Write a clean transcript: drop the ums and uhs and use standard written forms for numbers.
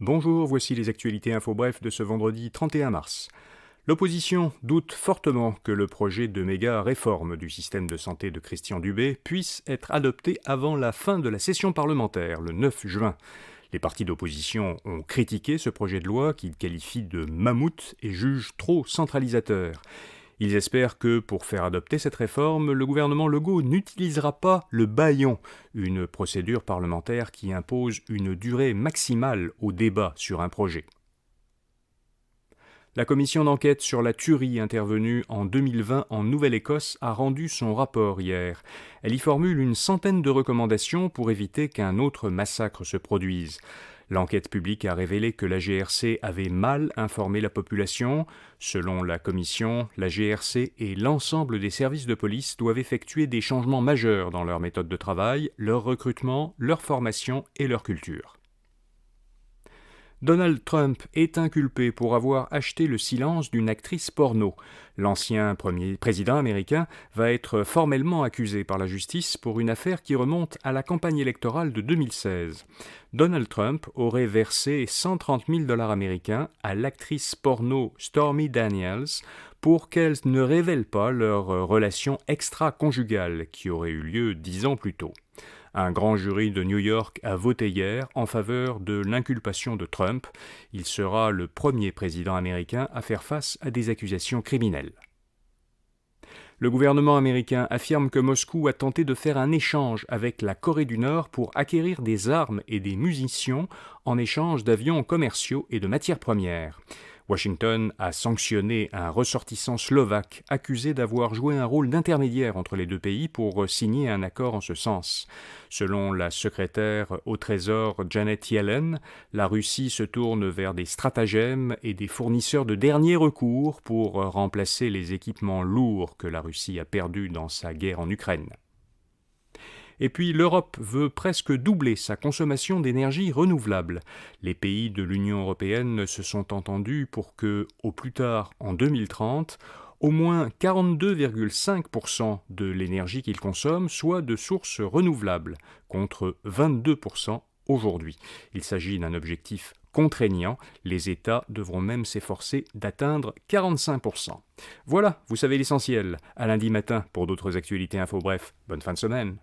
Bonjour, voici les actualités info bref de ce vendredi 31 mars. L'opposition doute fortement que le projet de méga réforme du système de santé de Christian Dubé puisse être adopté avant la fin de la session parlementaire, le 9 juin. Les partis d'opposition ont critiqué ce projet de loi qu'ils qualifient de mammouth et jugent trop centralisateur. Ils espèrent que, pour faire adopter cette réforme, le gouvernement Legault n'utilisera pas le bâillon, une procédure parlementaire qui impose une durée maximale au débat sur un projet. La commission d'enquête sur la tuerie intervenue en 2020 en Nouvelle-Écosse a rendu son rapport hier. Elle y formule une centaine de recommandations pour éviter qu'un autre massacre se produise. L'enquête publique a révélé que la GRC avait mal informé la population. Selon la commission, la GRC et l'ensemble des services de police doivent effectuer des changements majeurs dans leur méthode de travail, leur recrutement, leur formation et leur culture. Donald Trump est inculpé pour avoir acheté le silence d'une actrice porno. L'ancien président américain va être formellement accusé par la justice pour une affaire qui remonte à la campagne électorale de 2016. Donald Trump aurait versé 130 000 $ américains à l'actrice porno Stormy Daniels pour qu'elle ne révèle pas leur relation extra-conjugale qui aurait eu lieu 10 ans plus tôt. Un grand jury de New York a voté hier en faveur de l'inculpation de Trump. Il sera le premier président américain à faire face à des accusations criminelles. Le gouvernement américain affirme que Moscou a tenté de faire un échange avec la Corée du Nord pour acquérir des armes et des munitions en échange d'avions commerciaux et de matières premières. Washington a sanctionné un ressortissant slovaque accusé d'avoir joué un rôle d'intermédiaire entre les deux pays pour signer un accord en ce sens. Selon la secrétaire au Trésor Janet Yellen, la Russie se tourne vers des stratagèmes et des fournisseurs de dernier recours pour remplacer les équipements lourds que la Russie a perdus dans sa guerre en Ukraine. Et puis l'Europe veut presque doubler sa consommation d'énergie renouvelable. Les pays de l'Union européenne se sont entendus pour que, au plus tard en 2030, au moins 42,5% de l'énergie qu'ils consomment soit de sources renouvelables, contre 22% aujourd'hui. Il s'agit d'un objectif contraignant, les États devront même s'efforcer d'atteindre 45%. Voilà, vous savez l'essentiel. À lundi matin pour d'autres actualités info bref. Bonne fin de semaine.